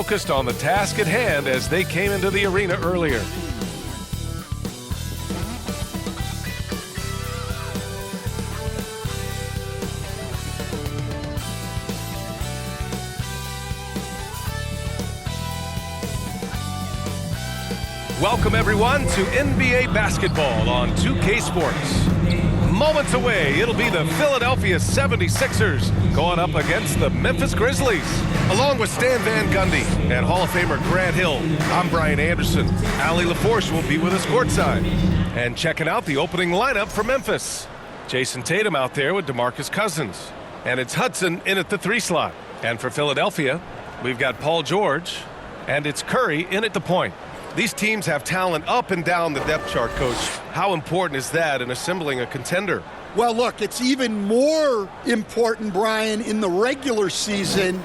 focused on the task at hand as they came into the arena earlier. Welcome everyone to NBA basketball on 2K Sports. Moments away, it'll be the Philadelphia 76ers going up against the Memphis Grizzlies. Along with Stan Van Gundy and Hall of Famer Grant Hill, I'm Brian Anderson. Allie LaForce will be with us courtside. And checking out the opening lineup for Memphis. Jason Tatum out there with DeMarcus Cousins. And it's Hudson in at the 3 slot. And for Philadelphia, we've got Paul George. And it's Curry in at the point. These teams have talent up and down the depth chart, Coach. How important is that in assembling a contender? Well, look, it's even more important, Brian, in the regular season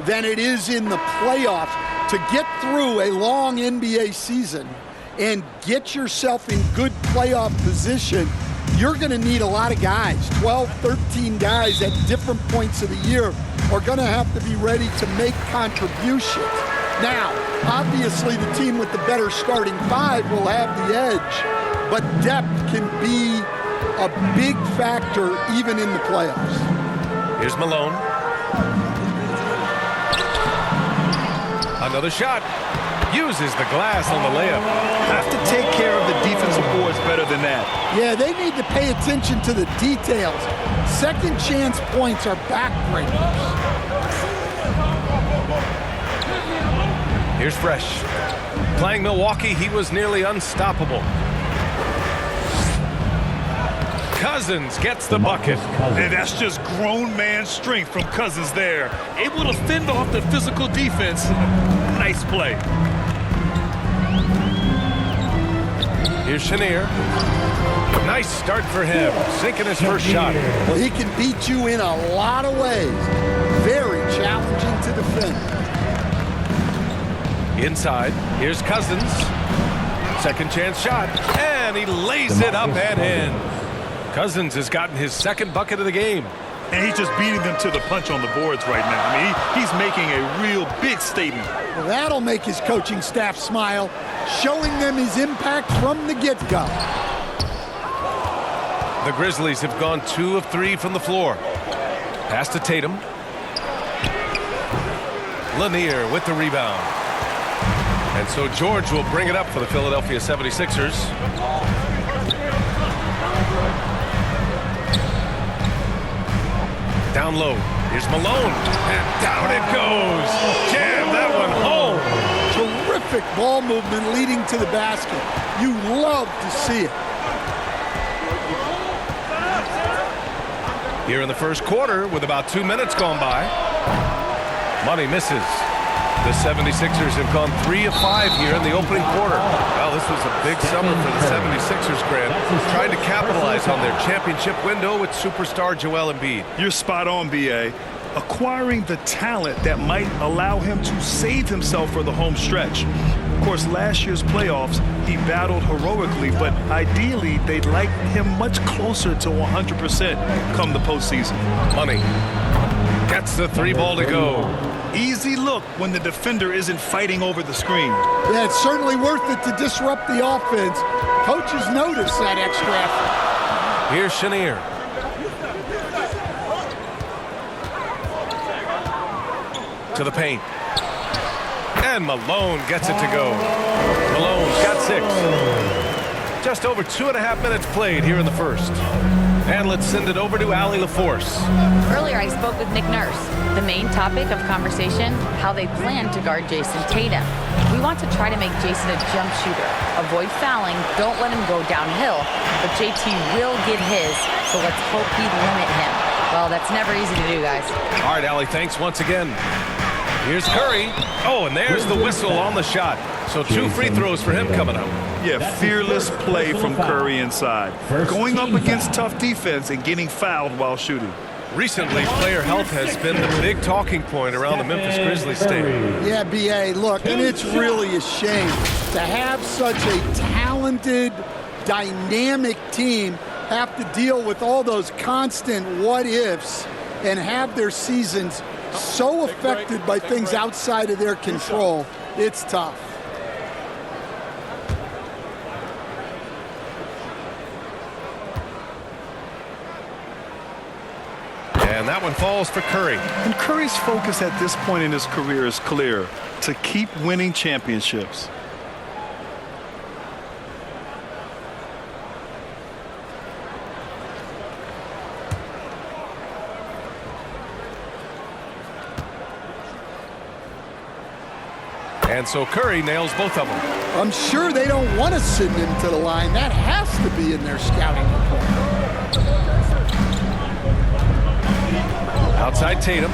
than it is in the playoffs. To get through a long NBA season and get yourself in good playoff position, you're going to need a lot of guys. 12, 13 guys at different points of the year are going to have to be ready to make contributions. Now, obviously, the team with the better starting 5 will have the edge, but depth can be a big factor even in the playoffs. Here's Malone. Another shot. Uses the glass on the layup. Have to take care of the defensive boards better than that. Yeah, they need to pay attention to the details. Second chance points are backbreakers. Here's Fresh. Playing Milwaukee, he was nearly unstoppable. Cousins gets the bucket. And that's just grown man strength from Cousins there. Able to fend off the physical defense. Nice play. Here's Chenier. Nice start for him. Sinking his first shot. Well, he can beat you in a lot of ways. Very challenging to defend. Inside, here's Cousins. Second chance shot, and he lays it up and in. Cousins has gotten his second bucket of the game. And he's just beating them to the punch on the boards right now. I mean, he's making a real big statement. Well, that'll make his coaching staff smile, showing them his impact from the get-go. The Grizzlies have gone 2 of 3 from the floor. Pass to Tatum. Lanier with the rebound. And so George will bring it up for the Philadelphia 76ers. Down low. Here's Malone. And down it goes. Jam that one home. Terrific ball movement leading to the basket. You love to see it. Here in the first quarter with about 2 minutes gone by. Money misses. The 76ers have gone 3 of 5 here in the opening quarter. Well, this was a big summer for the 76ers, Grant, trying to capitalize on their championship window with superstar Joel Embiid. You're spot on, B.A. Acquiring the talent that might allow him to save himself for the home stretch. Of course, last year's playoffs, he battled heroically, but ideally, they'd like him much closer to 100% come the postseason. Money gets the 3 ball to go. Easy look when the defender isn't fighting over the screen. Yeah, it's certainly worth it to disrupt the offense. Coaches notice that extra effort. Here's Chenier. To the paint. And Malone gets it to go. Malone's got 6. Just over 2.5 minutes played here in the first. And let's send it over to Allie LaForce. Earlier, I spoke with Nick Nurse. The main topic of conversation, how they plan to guard Jason Tatum. We want to try to make Jason a jump shooter. Avoid fouling, don't let him go downhill. But JT will get his, so let's hope he limit him. Well, that's never easy to do, guys. All right, Allie, thanks once again. Here's Curry. Oh, and there's the whistle on the shot. So 2 free throws for him coming up. Yeah, fearless play from Curry inside. Going up against tough defense and getting fouled while shooting. Recently, player health has been the big talking point around the Memphis Grizzlies stadium. Yeah, B.A., look, and it's really a shame to have such a talented, dynamic team have to deal with all those constant what-ifs and have their seasons so affected by things outside of their control. It's tough. And that one falls for Curry. And Curry's focus at this point in his career is clear: to keep winning championships. And so Curry nails both of them. I'm sure they don't want to send him to the line. That has to be in their scouting report. Outside Tatum.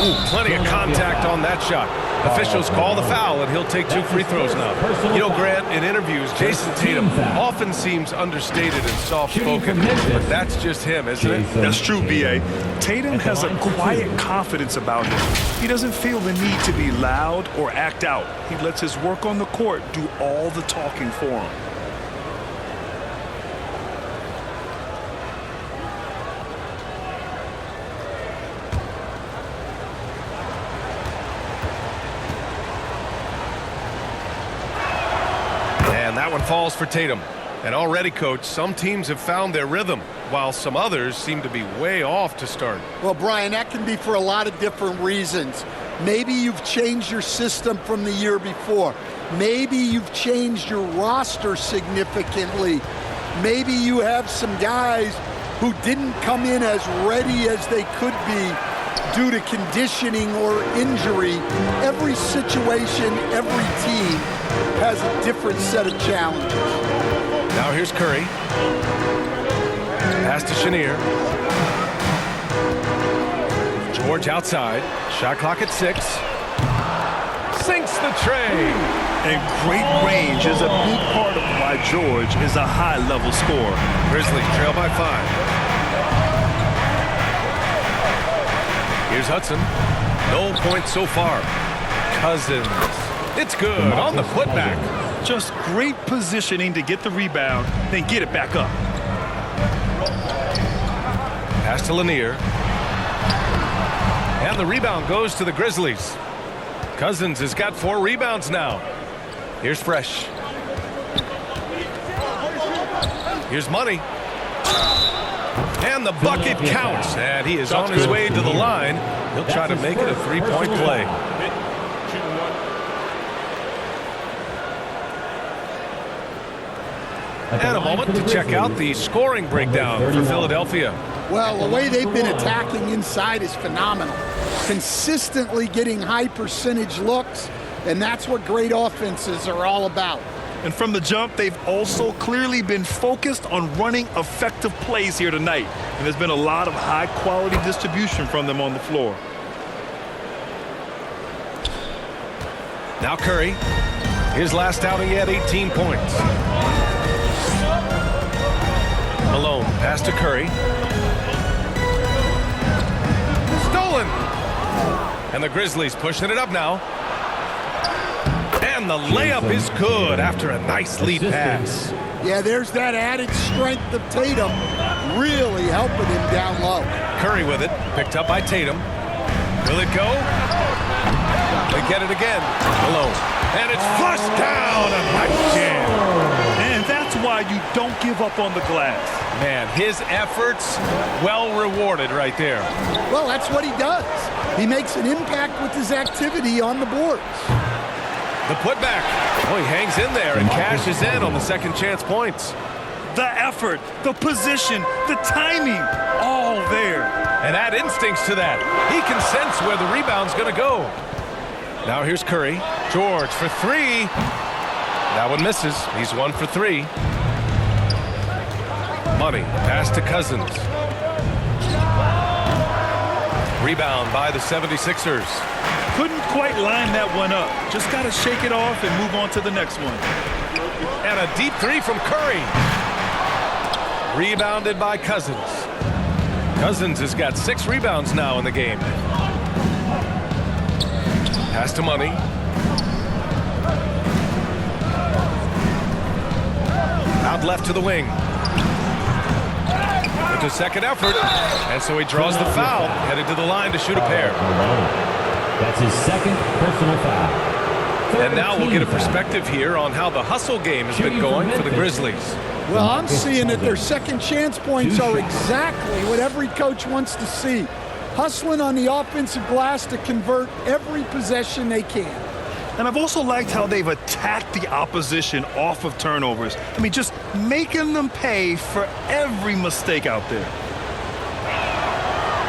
Ooh, plenty of contact on that shot. Officials call the foul, and he'll take 2 free throws now. You know, Grant, in interviews, Jason Tatum often seems understated and soft-spoken, but that's just him, isn't it? That's true, B.A. Tatum has a quiet confidence about him. He doesn't feel the need to be loud or act out. He lets his work on the court do all the talking for him. That one falls for Tatum. And already, Coach, some teams have found their rhythm, while some others seem to be way off to start. Well, Brian, that can be for a lot of different reasons. Maybe you've changed your system from the year before. Maybe you've changed your roster significantly. Maybe you have some guys who didn't come in as ready as they could be due to conditioning or injury. Every situation, every team has a different set of challenges. Now here's Curry. Pass to Chenier. George outside. Shot clock at 6. Sinks the tray. And great range is a big part of why George is a high-level scorer. Grizzlies trail by 5. Here's Hudson. No points so far. Cousins. It's good on the putback. Just great positioning to get the rebound, then get it back up. Pass to Lanier. And the rebound goes to the Grizzlies. Cousins has got 4 rebounds now. Here's Fresh. Here's Money. And the bucket counts. And he is on his way to the line. He'll try to make it a 3-point play. And a moment to check out the scoring breakdown for Philadelphia. Well, the way they've been attacking inside is phenomenal. Consistently getting high percentage looks, and that's what great offenses are all about. And from the jump, they've also clearly been focused on running effective plays here tonight. And there's been a lot of high-quality distribution from them on the floor. Now Curry. His last outing, he had 18 points. Malone, pass to Curry. Stolen! And the Grizzlies pushing it up now. And the layup is good after a nice lead pass. Yeah, there's that added strength of Tatum really helping him down low. Curry with it, picked up by Tatum. Will it go? They get it again. Malone. And it's flushed down. A nice jam. And that's why you don't give up on the glass. Man, his efforts well rewarded right there. Well, that's what he does. He makes an impact with his activity on the boards. The putback. Oh, he hangs in there and cashes in on the second chance points. The effort, the position, the timing, all there. And add instincts to that. He can sense where the rebound's going to go. Now here's Curry. George for 3. That one misses. He's 1 for 3. Money. Pass to Cousins. Rebound by the 76ers. Couldn't quite line that one up. Just got to shake it off and move on to the next one. And a deep 3 from Curry. Rebounded by Cousins. Cousins has got 6 rebounds now in the game. Pass to Money. Out left to the wing. The With a second effort, and so he draws the foul, headed to the line to shoot a pair. That's his second personal foul. And now we'll get a perspective here on how the hustle game has been going for the Grizzlies. Well, I'm seeing that their second chance points are exactly what every coach wants to see. Hustling on the offensive glass to convert every possession they can. And I've also liked how they've attacked the opposition off of turnovers. I mean, just making them pay for every mistake out there.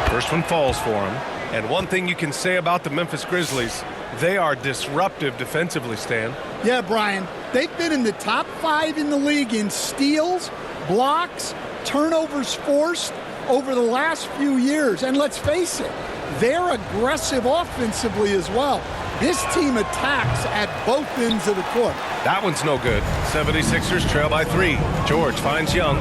First one falls for him. And one thing you can say about the Memphis Grizzlies, they are disruptive defensively, Stan. Yeah, Brian, they've been in the top 5 in the league in steals, blocks, turnovers forced over the last few years. And let's face it, they're aggressive offensively as well. This team attacks at both ends of the court. That one's no good. 76ers trail by 3. George finds Young.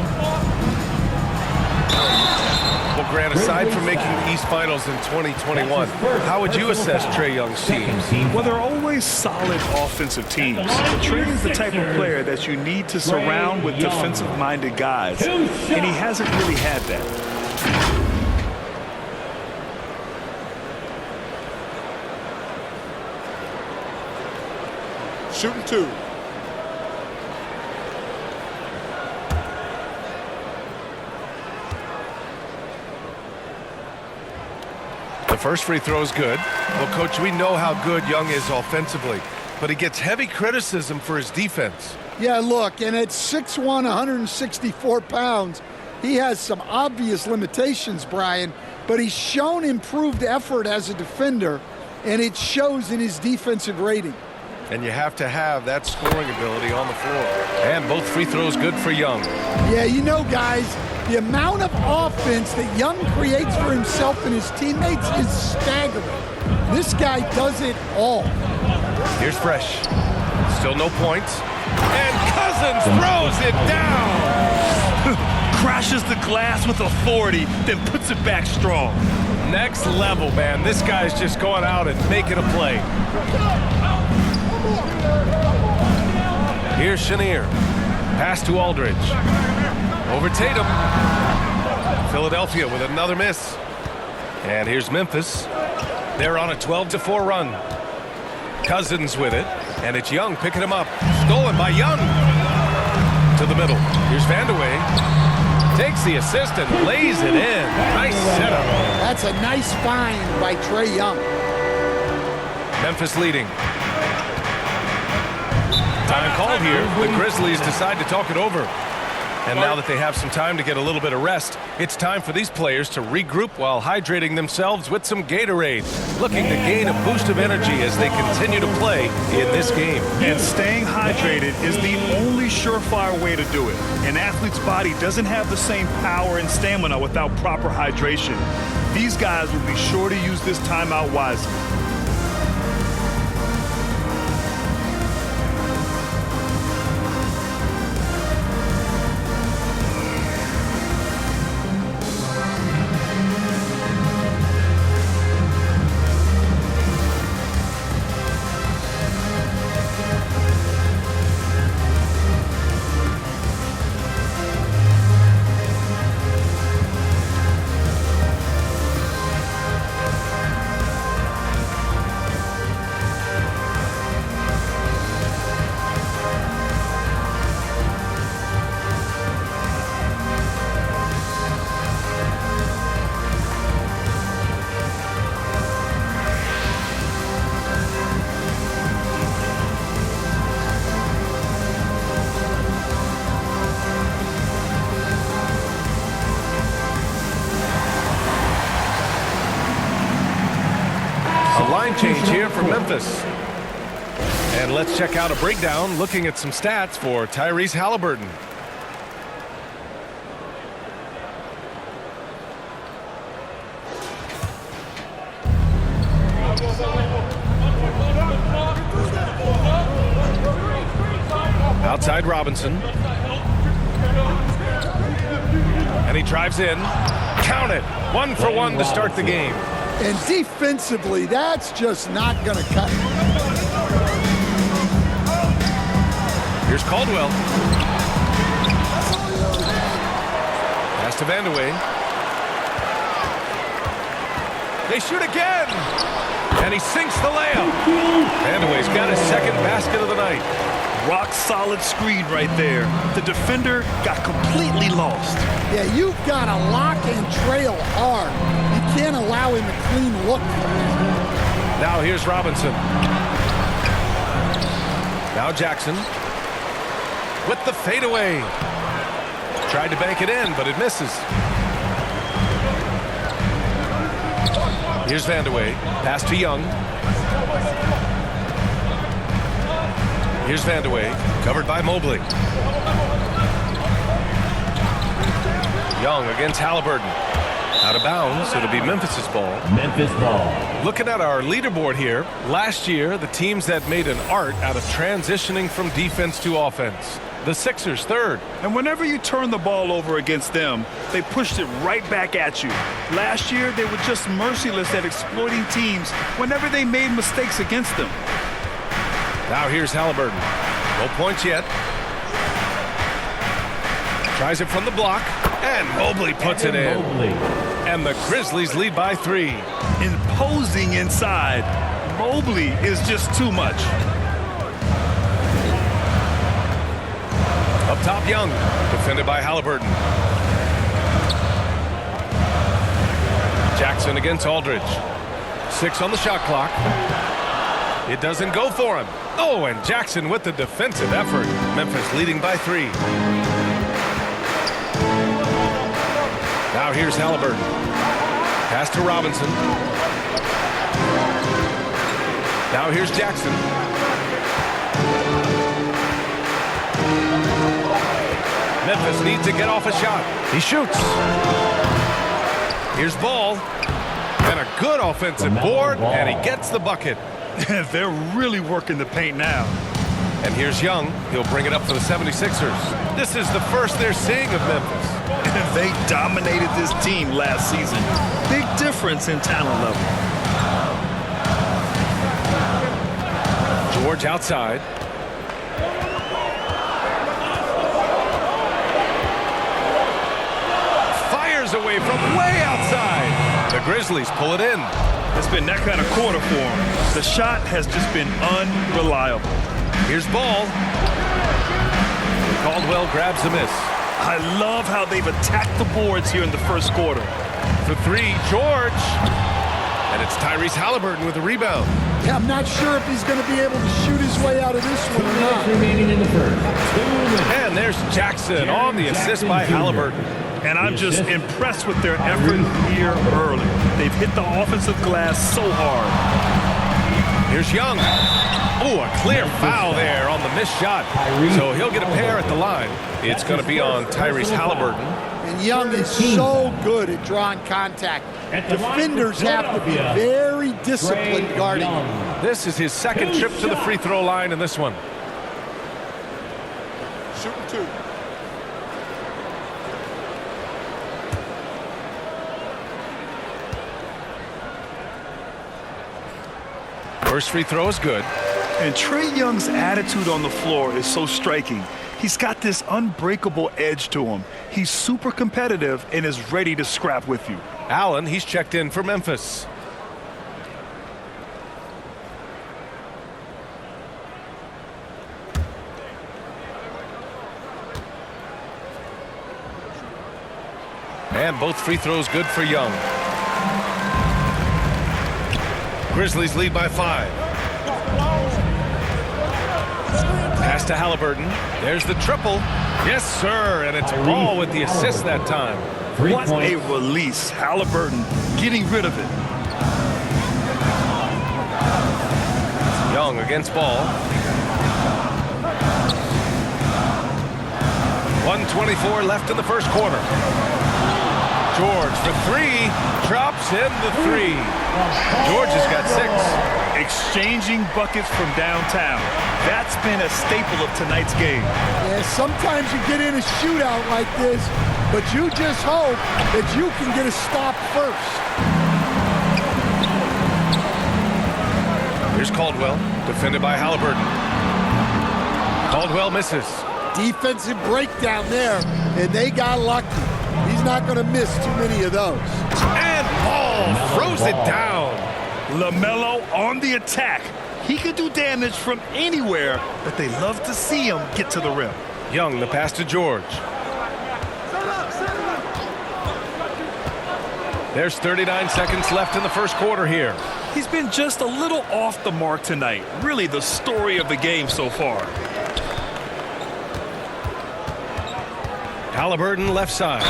Well, Grant, aside from making the East Finals in 2021, how would you assess Trae Young's team? Well, they're always solid offensive teams. But Trae is the type of player that you need to surround with defensive-minded guys, and he hasn't really had that. Shooting 2. The first free throw is good. Well, Coach, we know how good Young is offensively, but he gets heavy criticism for his defense. Yeah, look, and at 6'1", 164 pounds, he has some obvious limitations, Brian, but he's shown improved effort as a defender, and it shows in his defensive rating. And you have to have that scoring ability on the floor. And both free throws good for Young. Yeah, you know, guys, the amount of offense that Young creates for himself and his teammates is staggering. This guy does it all. Here's Fresh. Still no points. And Cousins throws it down. Crashes the glass with authority, then puts it back strong. Next level, man. This guy's just going out and making a play. Here's Chenier. Pass to Aldridge. Over Tatum. Philadelphia with another miss. And here's Memphis. They're on a 12-4 run. Cousins with it. And it's Young picking him up. Stolen by Young. To the middle. Here's Vandeweghe. Takes the assist and lays it in. Nice setup. That's a nice find by Trae Young. Memphis leading. Time called here. The Grizzlies decide to talk it over. And now that they have some time to get a little bit of rest, it's time for these players to regroup while hydrating themselves with some Gatorade, looking to gain a boost of energy as they continue to play in this game. And staying hydrated is the only surefire way to do it. An athlete's body doesn't have the same power and stamina without proper hydration. These guys will be sure to use this timeout wisely. Line change here for Memphis. And let's check out a breakdown looking at some stats for Tyrese Halliburton. Outside Robinson. And he drives in. Count it. 1 for 1 to start the game. And defensively, that's just not going to cut it. Here's Caldwell. Pass to Vandeweghe. They shoot again. And he sinks the layup. Vandeweghe's got his second basket of the night. Rock solid screen right there. The defender got completely lost. Yeah, you've got to lock and trail hard. You can't allow him a clean look. Now here's Robinson. Now Jackson with the fadeaway. Tried to bank it in, but it misses. Here's Vandeweghe. Pass to Young. Here's Vandeweghe. Covered by Mobley. Young against Halliburton. Out of bounds. It'll be Memphis's ball. Memphis ball. Looking at our leaderboard here, last year, the teams that made an art out of transitioning from defense to offense. The Sixers, third. And whenever you turn the ball over against them, they pushed it right back at you. Last year, they were just merciless at exploiting teams whenever they made mistakes against them. Now here's Halliburton. No points yet. Tries it from the block, and Mobley puts it in. Mobley. And the Grizzlies lead by 3. Imposing inside. Mobley is just too much. Up top, Young. Defended by Halliburton. Jackson against Aldridge. 6 on the shot clock. It doesn't go for him. Oh, and Jackson with the defensive effort. Memphis leading by 3. Now here's Halliburton. Pass to Robinson. Now here's Jackson. Memphis needs to get off a shot. He shoots. Here's Ball. And a good offensive board, and he gets the bucket. They're really working the paint now. And here's Young. He'll bring it up for the 76ers. This is the first they're seeing of Memphis. They dominated this team last season. Big difference in talent level. George outside. Fires away from way outside. The Grizzlies pull it in. It's been that kind of quarter for him. The shot has just been unreliable. Here's Ball. Caldwell grabs the miss. I love how they've attacked the boards here in the first quarter. For 3, George. And it's Tyrese Halliburton with the rebound. Yeah, I'm not sure if he's going to be able to shoot his way out of this one or not. Remaining in the first. 2 minutes. And there's Jackson on the assist by Halliburton. And I'm just impressed with their effort here early. They've hit the offensive glass so hard. Here's Young. Oh, a clear foul there on the missed shot. So he'll get a pair at the line. It's going to be on Tyrese Halliburton. And Young is so good at drawing contact. Defenders have to be very disciplined guarding him. This is his second trip to the free throw line in this one. Shooting 2. First free throw is good. And Trae Young's attitude on the floor is so striking. He's got this unbreakable edge to him. He's super competitive and is ready to scrap with you. Allen, he's checked in for Memphis. And both free throws good for Young. Grizzlies lead by 5. Pass to Halliburton. There's the triple. Yes, sir. And it's Ball with the assist that time. 3 What points. a release. Halliburton getting rid of it. Young against Ball. 1:24 left in the first quarter. George for 3. Drops in the 3. George has got 6. Exchanging buckets from downtown. That's been a staple of tonight's game. Yeah, sometimes you get in a shootout like this, but you just hope that you can get a stop first. Here's Caldwell, defended by Halliburton. Caldwell misses. Defensive breakdown there, and they got lucky. He's not going to miss too many of those. And Paul throws it down. LaMelo on the attack. He could do damage from anywhere, but they love to see him get to the rim. Young, the pass to George. There's 39 seconds left in the first quarter here. He's been just a little off the mark tonight. Really the story of the game so far. Halliburton left side.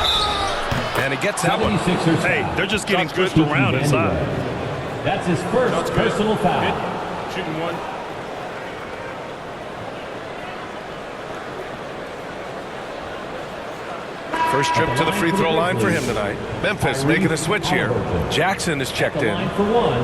And he gets that one. 76ers. Hey, they're just getting Shots good for around Steve inside. Vanderbilt. That's his first personal foul. Shooting one. First trip to the free throw line for him tonight. Memphis making a switch here. Jackson is checked The in. line for one.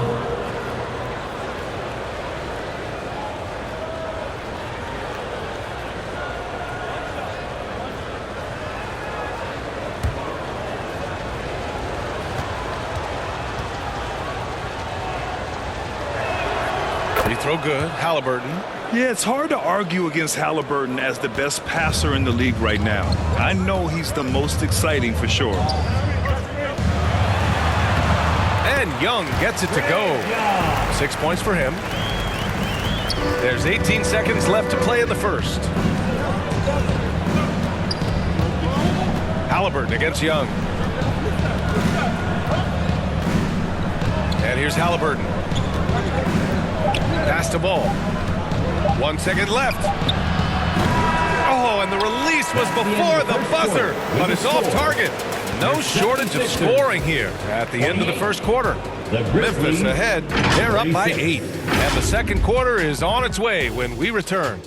Free throw good. Halliburton. Yeah, it's hard to argue against Halliburton as the best passer in the league right now. I know he's the most exciting for sure. And Young gets it to go. 6 points for him. There's 18 seconds left to play in the first. Halliburton against Young. And here's Halliburton. Pass to Ball. 1 second left. Oh, and the release was before the buzzer, but it's off target. No shortage of scoring here at the end of the first quarter. Memphis ahead. They're up by 8. And the second quarter is on its way when we return.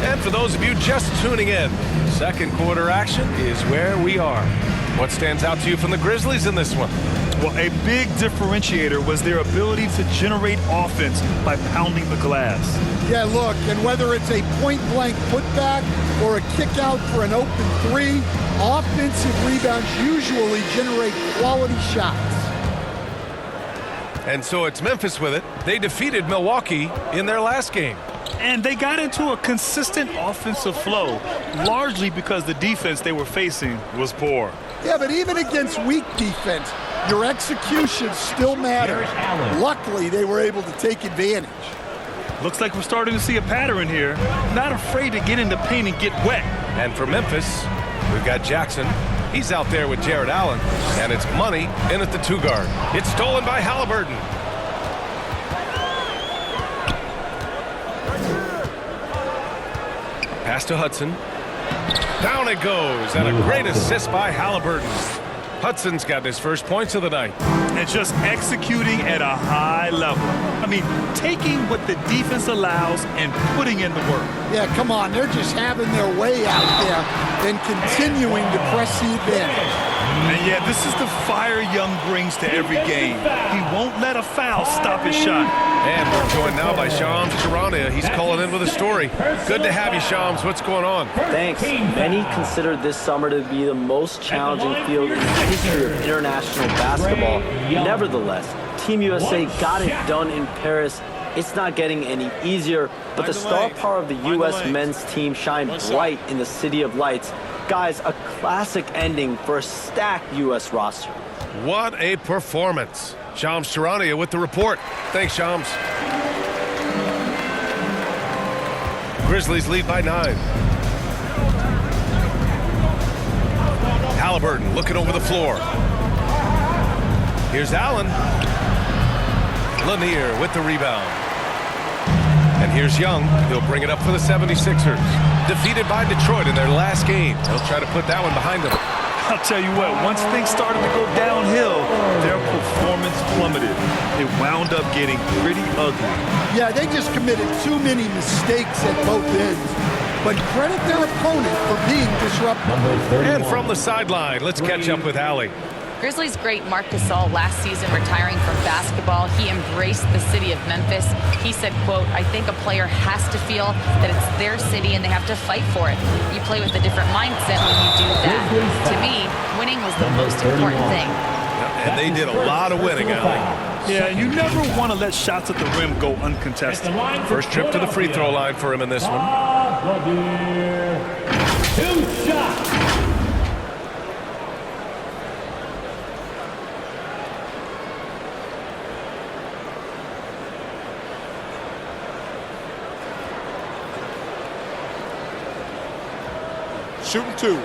And for those of you just tuning in, second quarter action is where we are. What stands out to you from the Grizzlies in this one? Well, a big differentiator was their ability to generate offense by pounding the glass. Yeah, look, and whether it's a point-blank putback or a kick out for an open three, offensive rebounds usually generate quality shots. And so it's Memphis with it. They defeated Milwaukee in their last game. And they got into a consistent offensive flow, largely because the defense they were facing was poor. Yeah, but even against weak defense, your execution still matters. Luckily, they were able to take advantage. Looks like we're starting to see a pattern here. Not afraid to get in the paint and get wet. And for Memphis, we've got Jackson. He's out there with Jared Allen. And it's Money in at the 2 guard. It's stolen by Halliburton. Pass to Hudson. Down it goes. And a great assist by Halliburton. Hudson's got his first points of the night. And just executing at a high level. I mean, taking what the defense allows and putting in the work. Yeah, come on. They're just having their way out there and continuing to press the advantage. And yeah, this is the fire Young brings to every game. He won't let a foul stop his shot. And we're joined now by Shams Charania. He's calling in with a story. Good to have you, Shams. What's going on? Thanks. Many consider this summer to be the most challenging field in the history of international basketball. Nevertheless, Team USA got it done in Paris. It's not getting any easier, but the star power of the U.S. men's team shined bright in the City of Lights. Guys, a classic ending for a stacked U.S. roster. What a performance. Shams Charania with the report. Thanks, Shams. Grizzlies lead by 9. Halliburton looking over the floor. Here's Allen. Lanier with the rebound. And here's Young. He'll bring it up for the 76ers. Defeated by Detroit in their last game. They'll try to put that one behind them. I'll tell you what, once things started to go downhill, their performance plummeted. It wound up getting pretty ugly. Yeah, they just committed too many mistakes at both ends. But credit their opponent for being disruptive. And from the sideline, let's catch up with Allie. Grizzlies great Marc Gasol last season retiring from basketball, he embraced the city of Memphis. He said, quote, "I think a player has to feel that it's their city and they have to fight for it. You play with a different mindset when you do that." To me, winning was the most important thing. And they did a lot of winning, Allie. Yeah, you never want to let shots at the rim go uncontested. First trip to the free throw line for him in this one. Two shots. Shooting 2.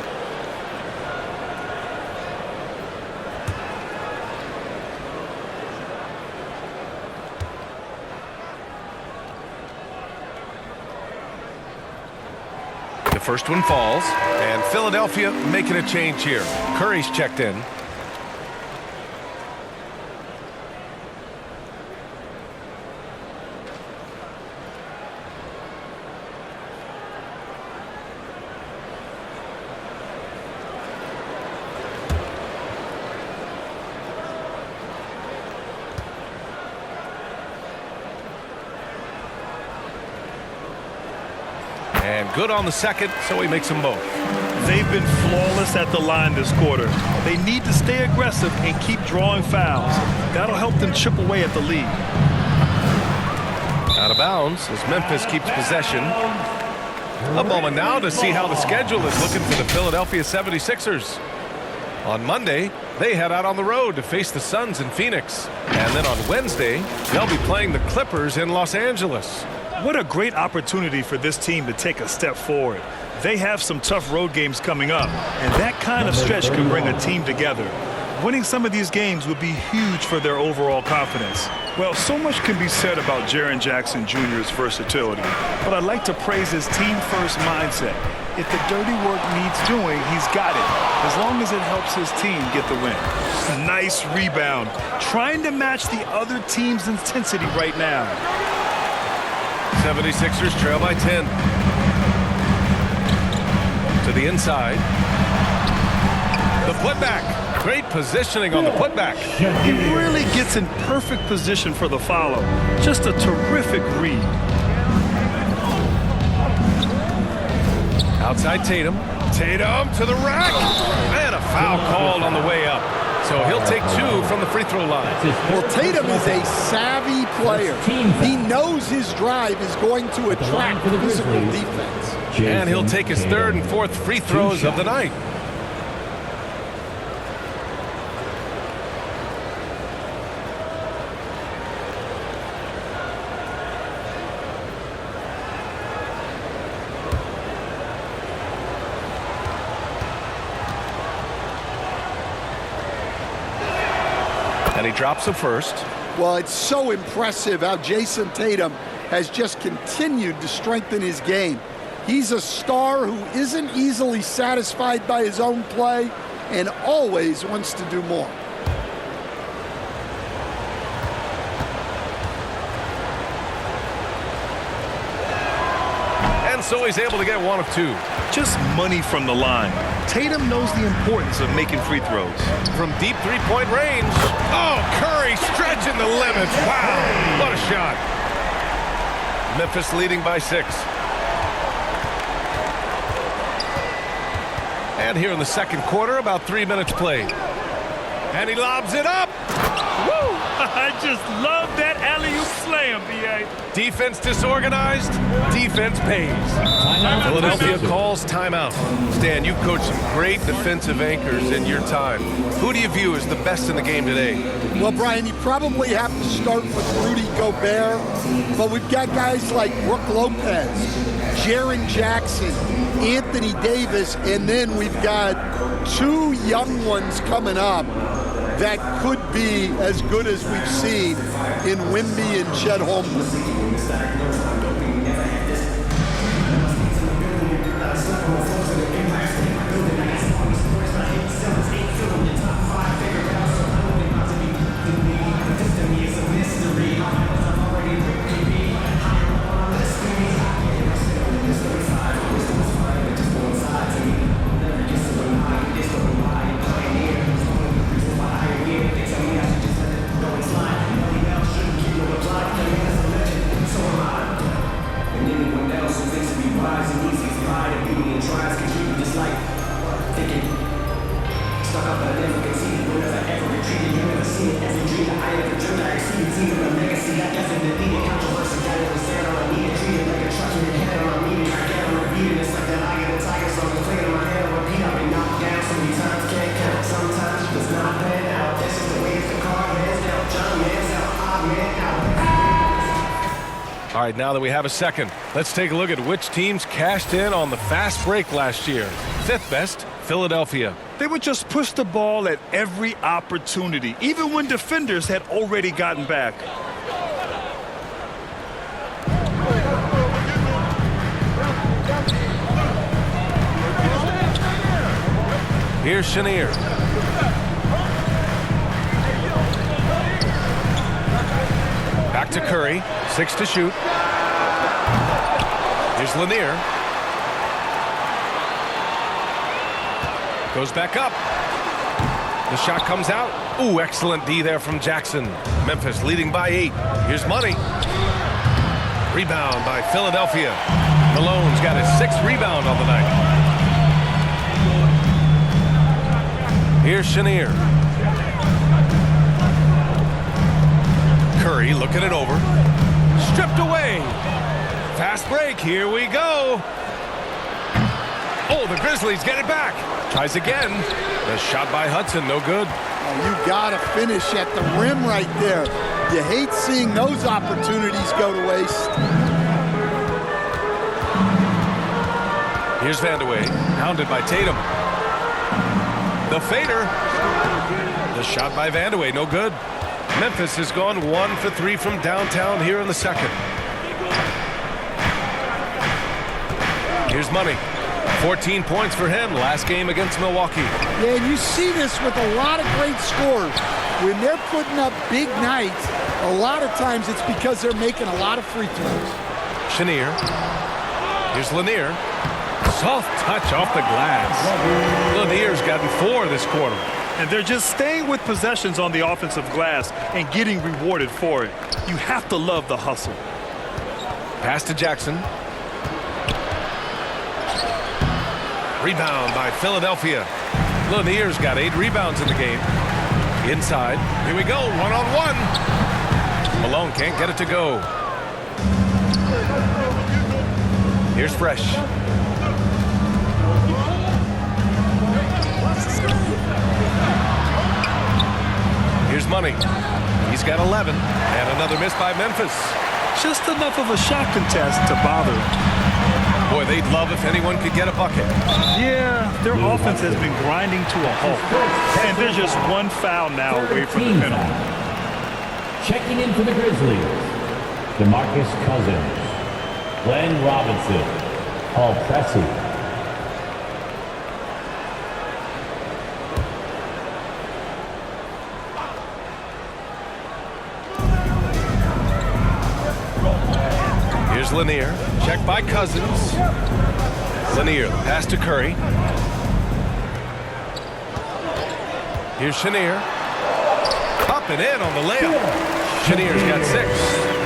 The first one falls, and Philadelphia making a change here. Curry's checked in. And good on the second, so he makes them both. They've been flawless at the line this quarter. They need to stay aggressive and keep drawing fouls. That'll help them chip away at the lead. Out of bounds as Memphis keeps possession. A moment now to see how the schedule is looking for the Philadelphia 76ers. On Monday, they head out on the road to face the Suns in Phoenix. And then on Wednesday, they'll be playing the Clippers in Los Angeles. What a great opportunity for this team to take a step forward. They have some tough road games coming up, and that kind of stretch can bring a team together. Winning some of these games would be huge for their overall confidence. Well, so much can be said about Jaren Jackson Jr.'s versatility, but I'd like to praise his team-first mindset. If the dirty work needs doing, he's got it, as long as it helps his team get the win. Nice rebound, trying to match the other team's intensity right now. 76ers trail by 10. To the inside. The putback. Great positioning on the putback. He really gets in perfect position for the follow. Just a terrific read. Outside Tatum. Tatum to the rack. And a foul called on the way up. So he'll take 2 from the free throw line. Well, Tatum is a savvy player. He knows his drive is going to attract physical defense. And he'll take his 3rd and 4th free throws of the night. And he drops the first. Well, it's so impressive how Jason Tatum has just continued to strengthen his game. He's a star who isn't easily satisfied by his own play and always wants to do more. And so he's able to get 1 of 2. Just money from the line. Tatum knows the importance of making free throws. From deep three-point range. Oh, Curry stretching the limits. Wow, what a shot. Memphis leading by 6. And here in the second quarter, about 3 minutes played. And he lobs it up. Woo! I just love that alley-oop slam, B.A. Defense disorganized, defense pays. Philadelphia calls timeout. Stan, you've coached some great defensive anchors in your time. Who do you view as the best in the game today? Well, Brian, you probably have to start with Rudy Gobert, but we've got guys like Brook Lopez, Jaren Jackson, Anthony Davis, and then we've got 2 young ones coming up that could be as good as we've seen in Wemby and Chet Holmgren. tries to keep this life thinking. Stuck up, but I never conceded. No, never ever retreated. You never seen it. Every dream that I ever dreamed, I exceeded. Seen it, a legacy. I definitely needed controversy. That it was said on me. Treated like a truck in your head on me. I get on repeat. It's like that I get a tiger song. It's playing in my head on repeat. I've been knocked down so many times, can't count. Sometimes it does not pan out. This is the way it's the card hands down. John man's out. Odd man out. All right, now that we have a second, let's take a look at which teams cashed in on the fast break last year. Fifth best, Philadelphia. They would just push the ball at every opportunity, even when defenders had already gotten back. Here's Chenier. Back to Curry. 6 to shoot. Here's Lanier. Goes back up. The shot comes out. Ooh, excellent D there from Jackson. Memphis leading by 8. Here's Money. Rebound by Philadelphia. Malone's got his 6th rebound on the night. Here's Chenier. Curry looking it over. Stripped away. Fast break. Here we go. Oh, the Grizzlies get it back. Tries again. The shot by Hudson, no good. Oh, you got to finish at the rim right there. You hate seeing those opportunities go to waste. Here's Vandeweghe, hounded by Tatum. The fader. The shot by Vandeweghe, no good. Memphis has gone 1 for 3 from downtown here in the second. Here's Money. 14 points for him last game against Milwaukee. Yeah, and you see this with a lot of great scores. When they're putting up big nights, a lot of times it's because they're making a lot of free throws. Chenier. Here's Lanier. Soft touch off the glass. Lanier's gotten 4 this quarter. And they're just staying with possessions on the offensive glass and getting rewarded for it. You have to love the hustle. Pass to Jackson. Rebound by Philadelphia. Lanier's got 8 rebounds in the game. Inside. Here we go. 1-on-1. Malone can't get it to go. Here's Fresh. Here's Money. He's got 11. And another miss by Memphis. Just enough of a shot contest to bother. Boy, they'd love if anyone could get a bucket. Yeah, their offense has been grinding to a halt. And they're just 1 foul now away from the penalty. Checking in for the Grizzlies, DeMarcus Cousins, Glenn Robinson, Paul Pressey. Here's Lanier. Check by Cousins. Lanier, the pass to Curry. Here's Chenier. Up and in on the layup. Chenier's got 6.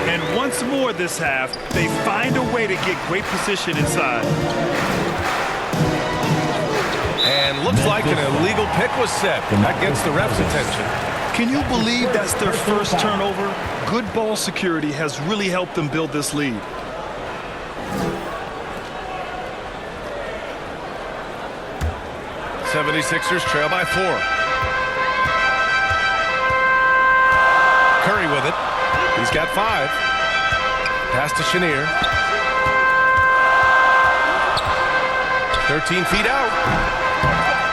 And once more this half, they find a way to get great position inside. And looks like an illegal pick was set. That gets the ref's attention. Can you believe that's their first turnover? Good ball security has really helped them build this lead. '76ers trail by 4. Curry with it. He's got 5. Pass to Chenier. 13 feet out.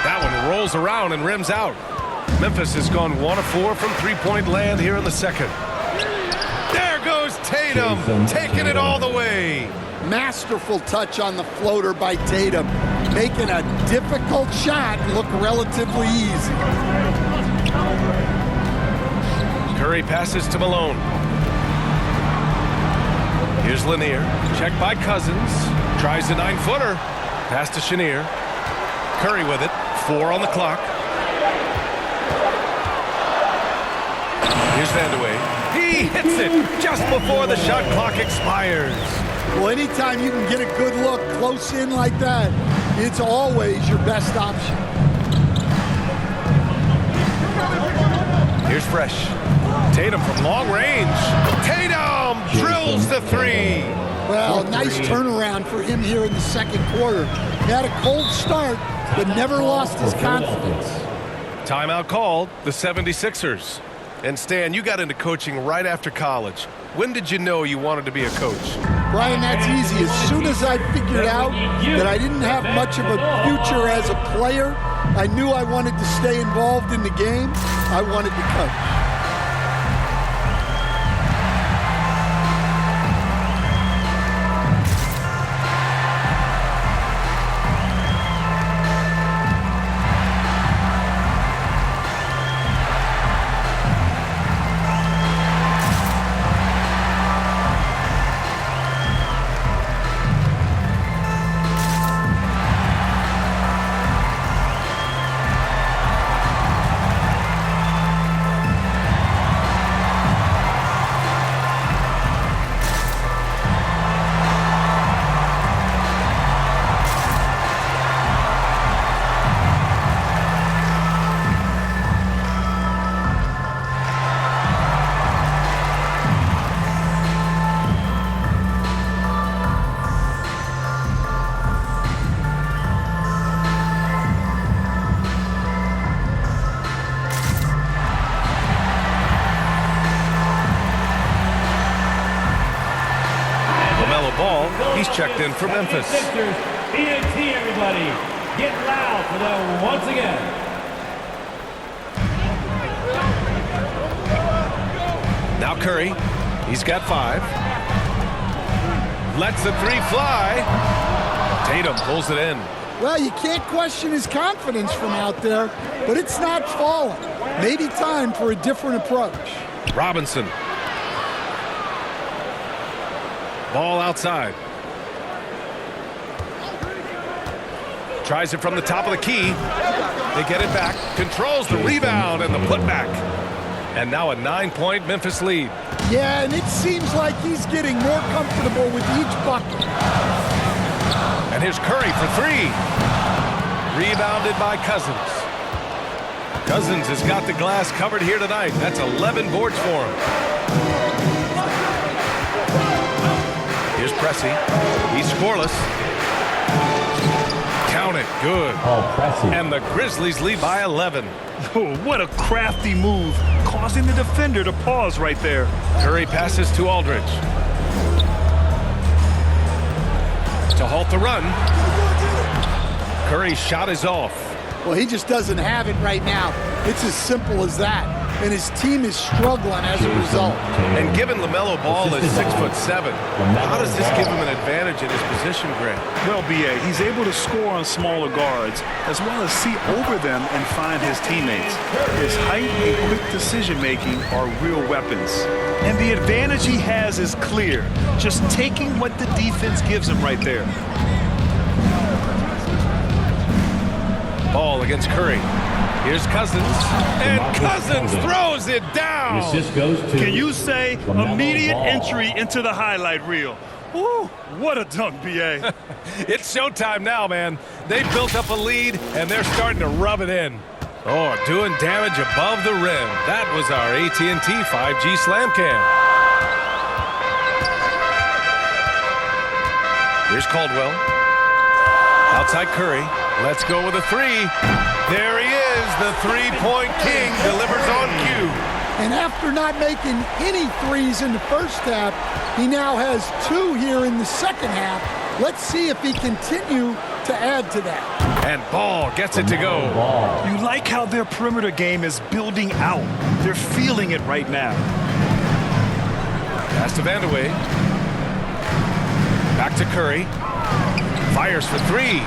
That one rolls around and rims out. Memphis has gone 1 of 4 from three-point land here in the second. There goes Tatum, taking it all the way. Masterful touch on the floater by Tatum, making a difficult shot look relatively easy. Curry passes to Malone. Here's Lanier. Checked by Cousins. Tries the 9-footer. Pass to Chenier. Curry with it. 4 on the clock. Here's Vandeweghe. He hits it just before the shot clock expires. Well, anytime you can get a good look close in like that, it's always your best option. Here's Fresh. Tatum from long range. Tatum drills the three. Well, nice turnaround for him here in the second quarter. He had a cold start, but never lost his confidence. Timeout called, the 76ers. And Stan, you got into coaching right after college. When did you know you wanted to be a coach? Brian, that's easy. As soon as I figured out that I didn't have much of a future as a player, I knew I wanted to stay involved in the game. I wanted to coach. He's checked in for Memphis. Sixers, TNT, everybody. Get loud for them once again. Now Curry. He's got 5. Lets the three fly. Tatum pulls it in. Well, you can't question his confidence from out there, but it's not falling. Maybe time for a different approach. Robinson. Ball outside. Tries it from the top of the key. They get it back. Controls the rebound and the putback. And now a 9-point Memphis lead. Yeah, and it seems like he's getting more comfortable with each bucket. And here's Curry for 3. Rebounded by Cousins. Cousins has got the glass covered here tonight. That's 11 boards for him. Here's Pressey. He's scoreless. Count it. Good. And the Grizzlies lead by 11. Oh, what a crafty move, causing the defender to pause right there. Curry passes to Aldridge. To halt the run. Curry's shot is off. Well, he just doesn't have it right now. It's as simple as that. And his team is struggling as a result. And given LaMelo Ball is 6'7", how does this give him an advantage in his position, Grant? Well, B.A., he's able to score on smaller guards, as well as see over them and find his teammates. His height and quick decision-making are real weapons. And the advantage he has is clear, just taking what the defense gives him right there. Ball against Curry. Here's Cousins, and Cousins throws it down. Assist goes to Can you say immediate entry into the highlight reel? Woo, what a dunk, B.A. It's showtime now, man. They built up a lead, and they're starting to rub it in. Oh, doing damage above the rim. That was our AT&T 5G Slam Cam. Here's Caldwell. Outside Curry. Let's go with a 3. There he is. The three-point king delivers on cue. And after not making any threes in the first half, he now has 2 here in the second half. Let's see if he continue to add to that. And Ball gets it to go. You like how their perimeter game is building out. They're feeling it right now. Pass to Vandeweghe. Back to Curry. Fires for 3.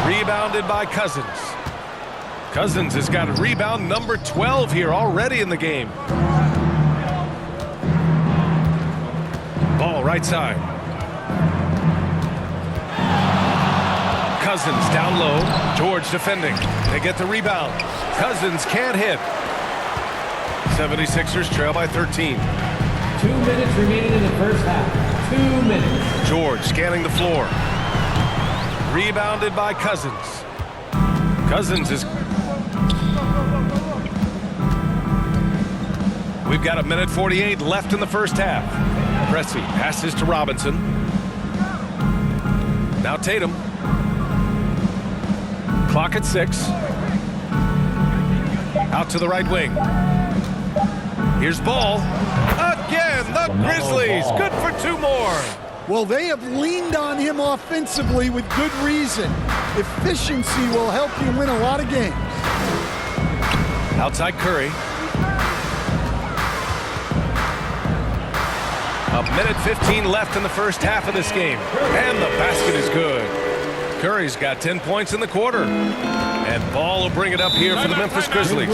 Rebounded by Cousins. Cousins has got a rebound number 12 here already in the game. Ball right side. Cousins down low. George defending. They get the rebound. Cousins can't hit. 76ers trail by 13. 2 minutes remaining in the first half. 2 minutes. George scanning the floor. Rebounded by Cousins. Cousins is... We've got 1:48 left in the first half. Pressey passes to Robinson. Now Tatum. Clock at 6. Out to the right wing. Here's Ball. Again, the Grizzlies. Good for 2 more. Well, they have leaned on him offensively with good reason. Efficiency will help you win a lot of games. Outside Curry. 1:15 left in the first half of this game. And the basket is good. Curry's got 10 points in the quarter. And Ball will bring it up here for the Memphis Grizzlies.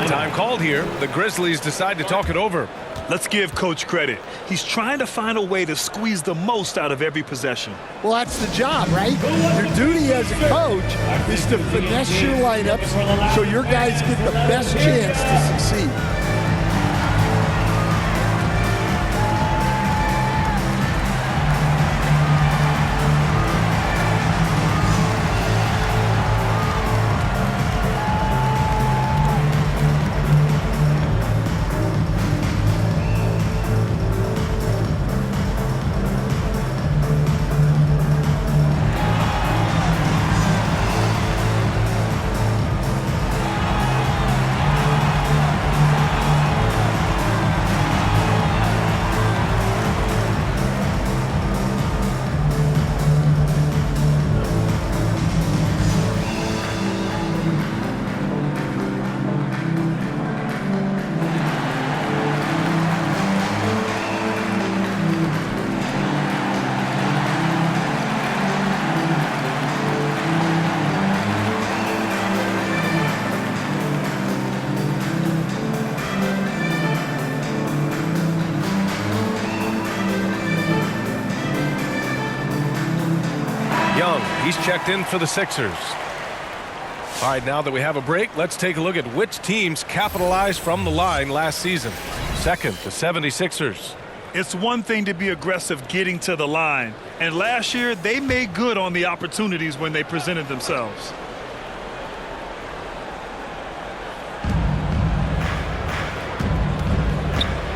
Time called here. The Grizzlies decide to talk it over. Let's give Coach credit. He's trying to find a way to squeeze the most out of every possession. Well, that's the job, right? Your duty as a coach is to finesse your lineups so your guys get the best chance to succeed. Young, he's checked in for the Sixers. All right, now that we have a break, let's take a look at which teams capitalized from the line last season. Second, the 76ers. It's one thing to be aggressive getting to the line, and last year they made good on the opportunities when they presented themselves.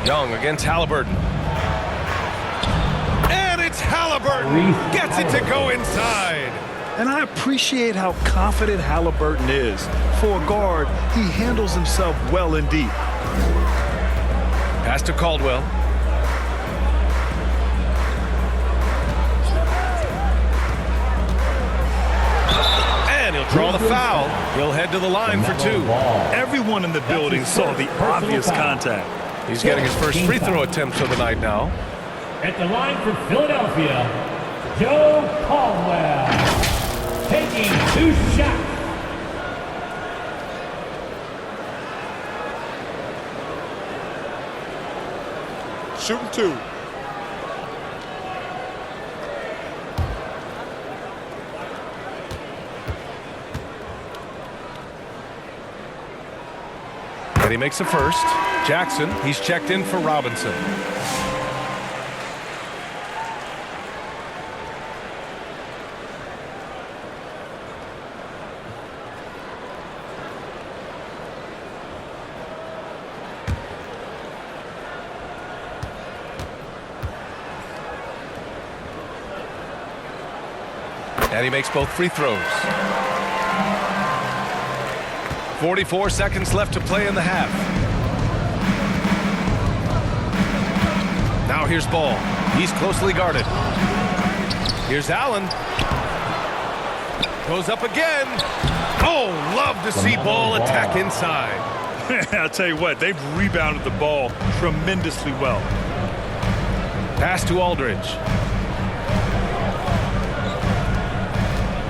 Young against Halliburton. And it's Halliburton. Gets it to go inside. And I appreciate how confident Halliburton is. For a guard, he handles himself well and deep. Pass to Caldwell. And he'll draw the foul. He'll head to the line for 2. Everyone in the building saw the obvious contact. He's getting his first free throw attempt of the night now. At the line for Philadelphia, Joe Caldwell. Taking 2 shots. Shooting 2. And he makes a first. Jackson, he's checked in for Robinson. And he makes both free throws. 44 seconds left to play in the half. Now here's Ball. He's closely guarded. Here's Allen. Goes up again. Oh, love to see Ball attack inside. I'll tell you what, they've rebounded the ball tremendously well. Pass to Aldridge.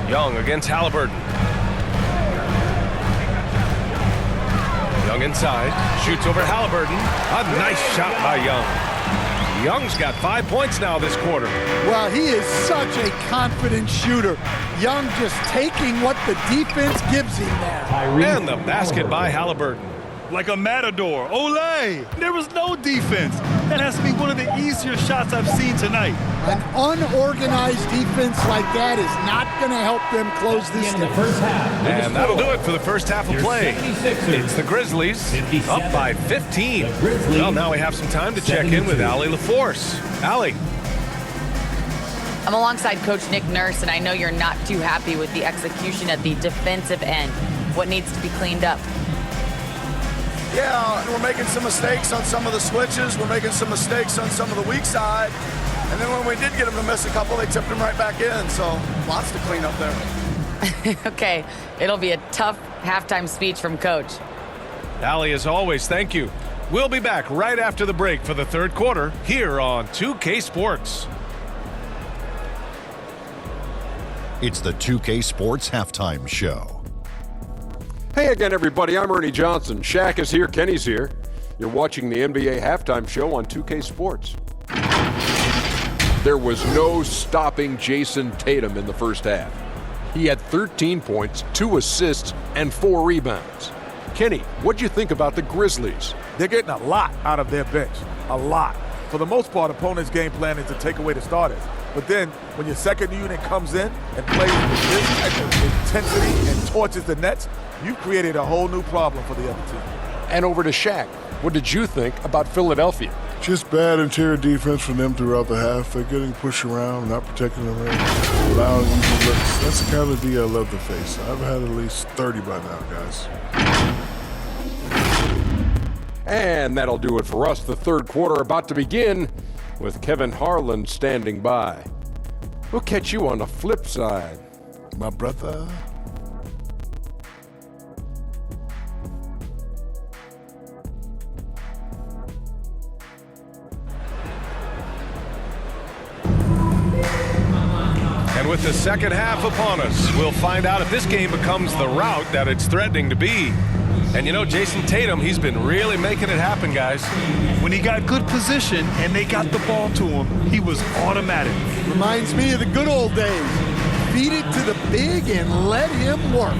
Young against Halliburton. Young inside. Shoots over Halliburton. A nice shot by Young. Young's got 5 points now this quarter. Well, he is such a confident shooter. Young just taking what the defense gives him there. And the basket by Halliburton. like a matador. Olay! There was no defense. That has to be one of the easier shots I've seen tonight. An unorganized defense like that is not going to help them close this In the game. first half. And that'll do it for the first half of Your play. 76ers. It's the Grizzlies 57. up by 15. The Grizzlies Well, now we have some time to check in with 72. Allie LaForce. Allie. I'm alongside Coach Nick Nurse, and I know you're not too happy with the execution at the defensive end. What needs to be cleaned up? Yeah, we're making some mistakes on some of the switches. We're making some mistakes on some of the weak side. And then when we did get them to miss a couple, they tipped them right back in. So lots to clean up there. Okay, it'll be a tough halftime speech from Coach. Allie, as always, thank you. We'll be back right after the break for the third quarter here on 2K Sports. It's the 2K Sports Halftime Show. Hey again, everybody. I'm Ernie Johnson. Shaq is here. Kenny's here. You're watching the NBA Halftime Show on 2K Sports. There was no stopping Jason Tatum in the first half. He had 13 points, 2 assists, and 4 rebounds. Kenny, what'd you think about the Grizzlies? They're getting a lot out of their bench. A lot. For the most part, opponents' game plan is to take away the starters. But then, when your second unit comes in and plays with this type of intensity and torches the Nets, you've created a whole new problem for the other team. And over to Shaq. What did you think about Philadelphia? Just bad interior defense from them throughout the half. They're getting pushed around, not protecting the rim, allowing easy looks. That's the kind of D I love to face. I've had at least 30 by now, guys. And that'll do it for us. The third quarter about to begin with Kevin Harlan standing by. We'll catch you on the flip side. My brother. And with the second half upon us, we'll find out if this game becomes the rout that it's threatening to be. And you know, Jason Tatum, he's been really making it happen, guys. When he got good position and they got the ball to him, he was automatic. Reminds me of the good old days. Feed it to the big and let him work.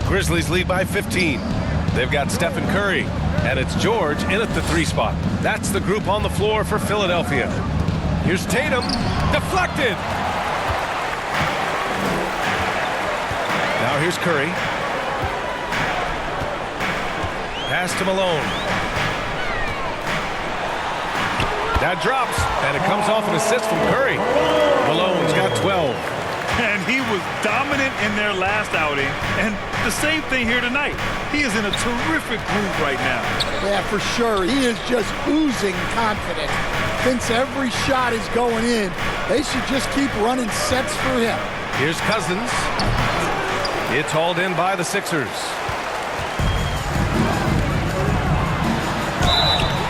Grizzlies lead by 15. They've got Stephen Curry, and it's George in at the 3 spot. That's the group on the floor for Philadelphia. Here's Tatum, deflected. Now here's Curry. Pass to Malone. That drops, and it comes off an assist from Curry. Malone's got 12. And he was dominant in their last outing. And the same thing here tonight. He is in a terrific groove right now. Yeah, for sure. He is just oozing confidence. Thinks every shot is going in. They should just keep running sets for him. Here's Cousins. It's hauled in by the Sixers.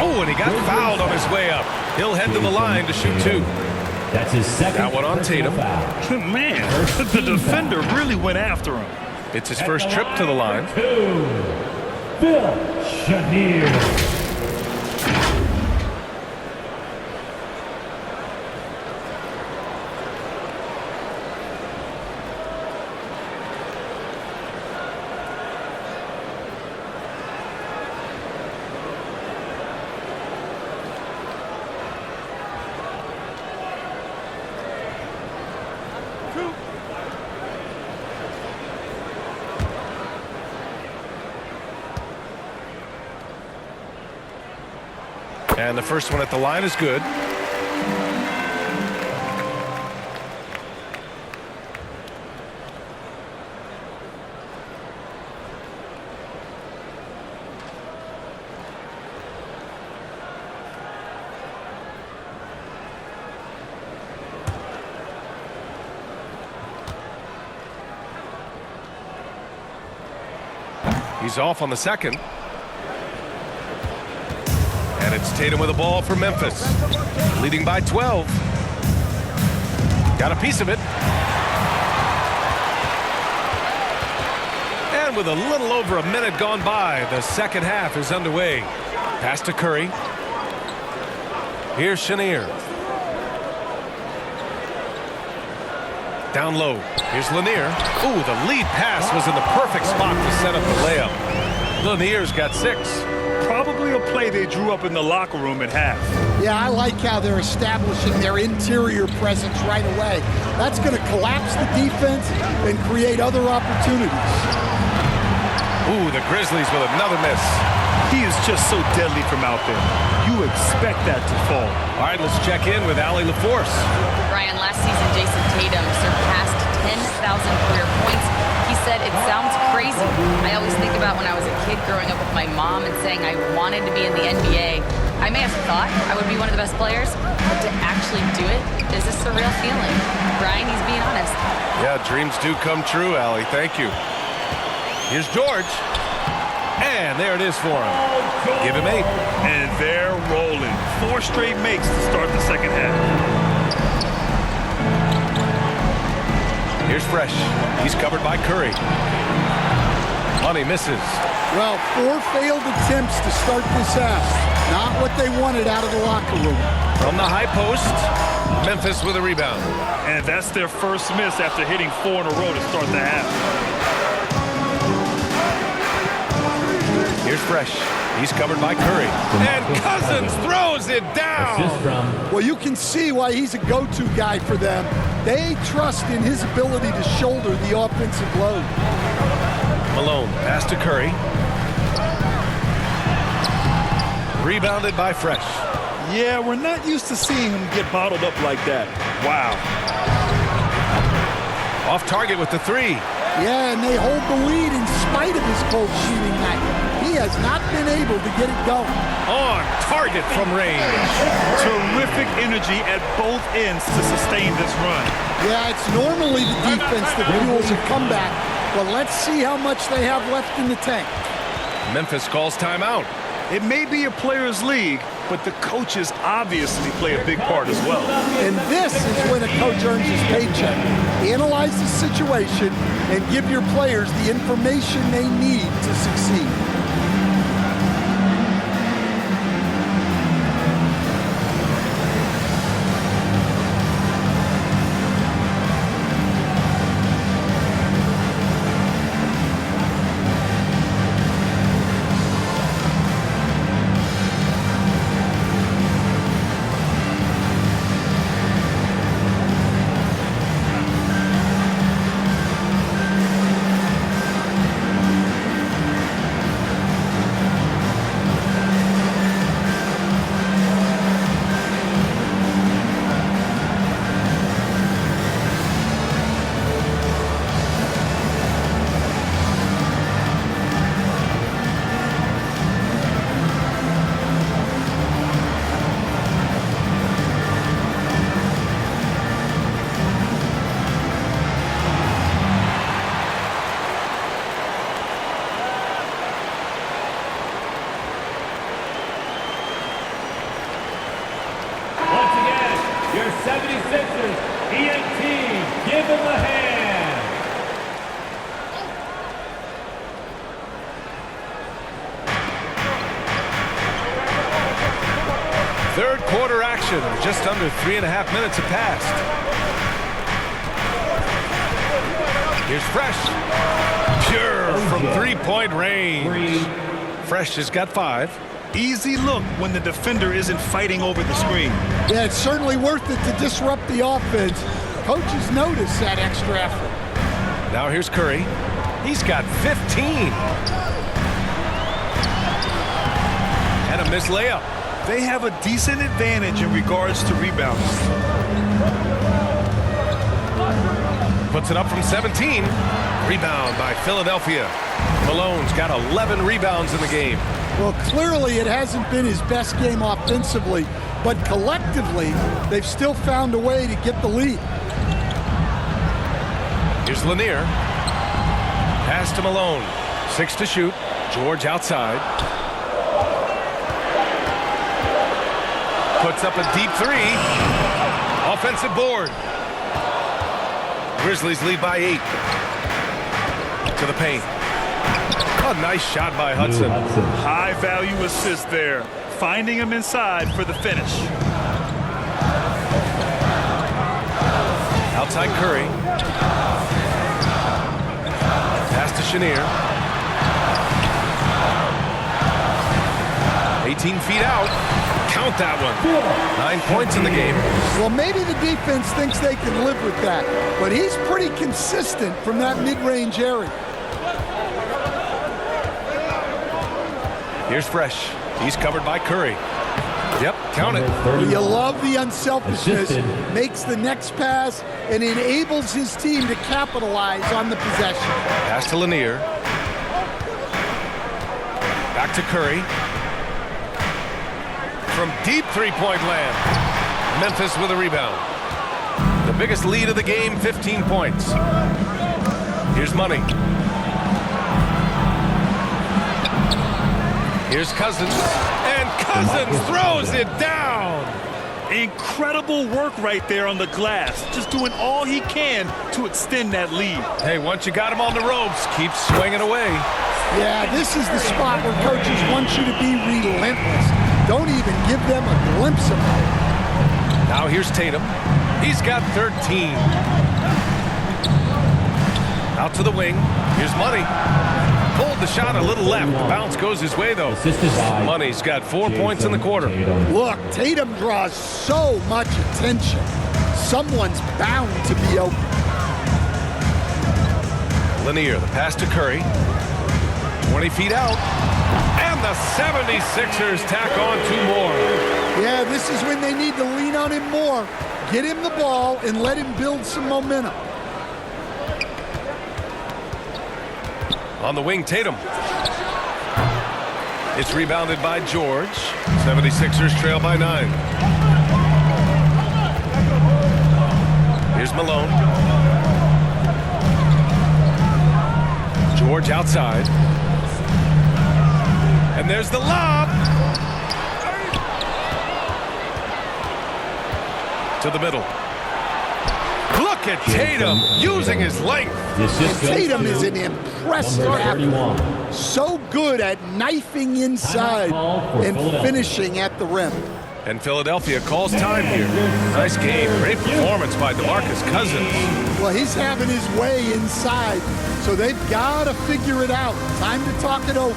Oh, and he got fouled on his way up. He'll head to the line to shoot 2. That's his second. That one on Tatum. Man, the defender really went after him. It's his first trip to the line. 2. Phil Chenier. And the first one at the line is good. He's off on the second. And it's Tatum with the ball for Memphis. Leading by 12. Got a piece of it. And with a little over a minute gone by, the second half is underway. Pass to Curry. Here's Chenier. Down low. Here's Lanier. Ooh, the lead pass was in the perfect spot to set up the layup. Lanier's got 6. Probably a play they drew up in the locker room at half. Yeah, I like how they're establishing their interior presence right away. That's going to collapse the defense and create other opportunities. Ooh, the Grizzlies with another miss. He is just so deadly from out there. You expect that to fall. All right, let's check in with Allie LaForce. Brian, last season, Jason Tatum surpassed 10,000 career points. He said it sounds crazy. I always think about when I was a kid growing up with my mom and saying I wanted to be in the NBA. I may have thought I would be one of the best players, but to actually do it is a surreal feeling. Brian, he's being honest. Yeah, dreams do come true, Allie. Thank you. Here's George. And there it is for him. Give him 8. And they're rolling. 4 straight makes to start the second half. Here's Fresh. He's covered by Curry. Money misses. Well, 4 failed attempts to start this half. Not what they wanted out of the locker room. From the high post, Memphis with a rebound. And that's their first miss after hitting 4 in a row to start the half. Here's Fresh. He's covered by Curry. And Cousins throws it down. Well, you can see why he's a go-to guy for them. They trust in his ability to shoulder the offensive load. Malone, pass to Curry. Rebounded by Fresh. Yeah, we're not used to seeing him get bottled up like that. Wow. Off target with the 3. Yeah, and they hold the lead in spite of his cold shooting night. He has not been able to get it going. On target from range. Terrific energy at both ends to sustain this run. Yeah, it's normally the defense that fuels a comeback, but let's see how much they have left in the tank. Memphis calls timeout. It may be a players' league, but the coaches obviously play a big part as well. And this is when a coach earns his paycheck. Analyze the situation and give your players the information they need to succeed. Your 76ers, ENT, give them a hand. Third quarter action. Just under 3.5 minutes have passed. Here's Fresh. Pure from three-point range. Fresh has got 5. Easy look when the defender isn't fighting over the screen. Yeah, it's certainly worth it to disrupt the offense. Coaches notice that extra effort. Now here's Curry. He's got 15. And a missed layup. They have a decent advantage in regards to rebounds. Puts it up from 17. Rebound by Philadelphia. Malone's got 11 rebounds in the game. Well, clearly it hasn't been his best game offensively, but collectively, they've still found a way to get the lead. Here's Lanier. Pass to Malone. 6 to shoot. George outside. Puts up a deep 3. Offensive board. Grizzlies lead by 8. To the paint. A nice shot by Hudson. High value assist there. Finding him inside for the finish. Outside Curry. Chenier. 18 feet out. Count that one. 9 points in the game. Well, maybe the defense thinks they can live with that, but he's pretty consistent from that mid-range area. Here's Fresh. He's covered by Curry. Yep, count it. You love the unselfishness. Makes the next pass and enables his team to capitalize on the possession. Pass to Lanier. Back to Curry. From deep three-point land. Memphis with a rebound. The biggest lead of the game, 15 points. Here's Money. Here's Cousins. And Cousins throws it down. Incredible work right there on the glass. Just doing all he can to extend that lead. Hey, once you got him on the ropes, keep swinging away. Yeah, this is the spot where coaches want you to be relentless. Don't even give them a glimpse of it. Now here's Tatum. He's got 13. Out to the wing. Here's Money. Pulled the shot a little left. The bounce goes his way, though. Money's got 4 points in the quarter. Look, Tatum draws so much attention. Someone's bound to be open. Lanier, the pass to Curry. 20 feet out. And the 76ers tack on 2 more. Yeah, this is when they need to lean on him more. Get him the ball and let him build some momentum. On the wing, Tatum. It's rebounded by George. 76ers trail by 9. Here's Malone. George outside. And there's the lob. To the middle. Look at Tatum using his length. Tatum is an impressive athlete. So good at knifing inside and finishing at the rim. And Philadelphia calls time here. Nice game. Great performance by DeMarcus Cousins. Well, he's having his way inside, so they've got to figure it out. Time to talk it over.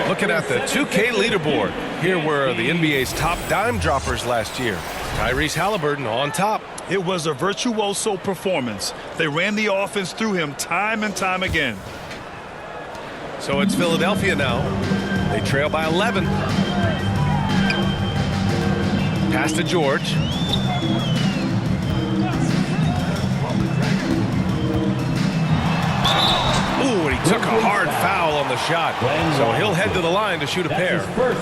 Looking at the 2K leaderboard, here were the NBA's top dime droppers last year. Tyrese Halliburton on top. It was a virtuoso performance. They ran the offense through him time and time again. So it's Philadelphia now. They trail by 11. Pass to George. Ooh, and he took a hard foul on the shot. So he'll head to the line to shoot a pair.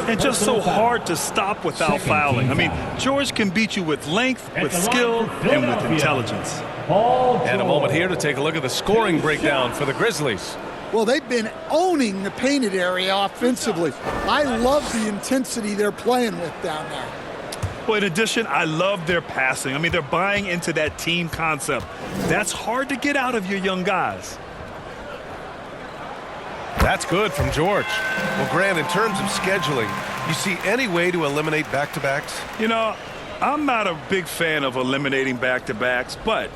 And just so hard to stop without fouling. I mean, George can beat you with length, with skill, and with intelligence. And a moment here to take a look at the scoring breakdown for the Grizzlies. Well, they've been owning the painted area offensively. I love the intensity they're playing with down there. Well, in addition, I love their passing. I mean, they're buying into that team concept. That's hard to get out of your young guys. That's good from George. Well, Grant, in terms of scheduling, you see any way to eliminate back-to-backs? You know, I'm not a big fan of eliminating back-to-backs, but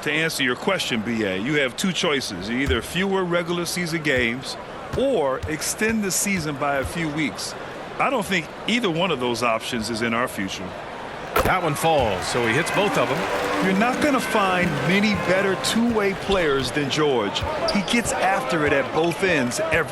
to answer your question, BA, you have two choices. Either fewer regular season games or extend the season by a few weeks. I don't think either one of those options is in our future. That one falls, so he hits both of them. You're not going to find many better two-way players than George. He gets after it at both ends every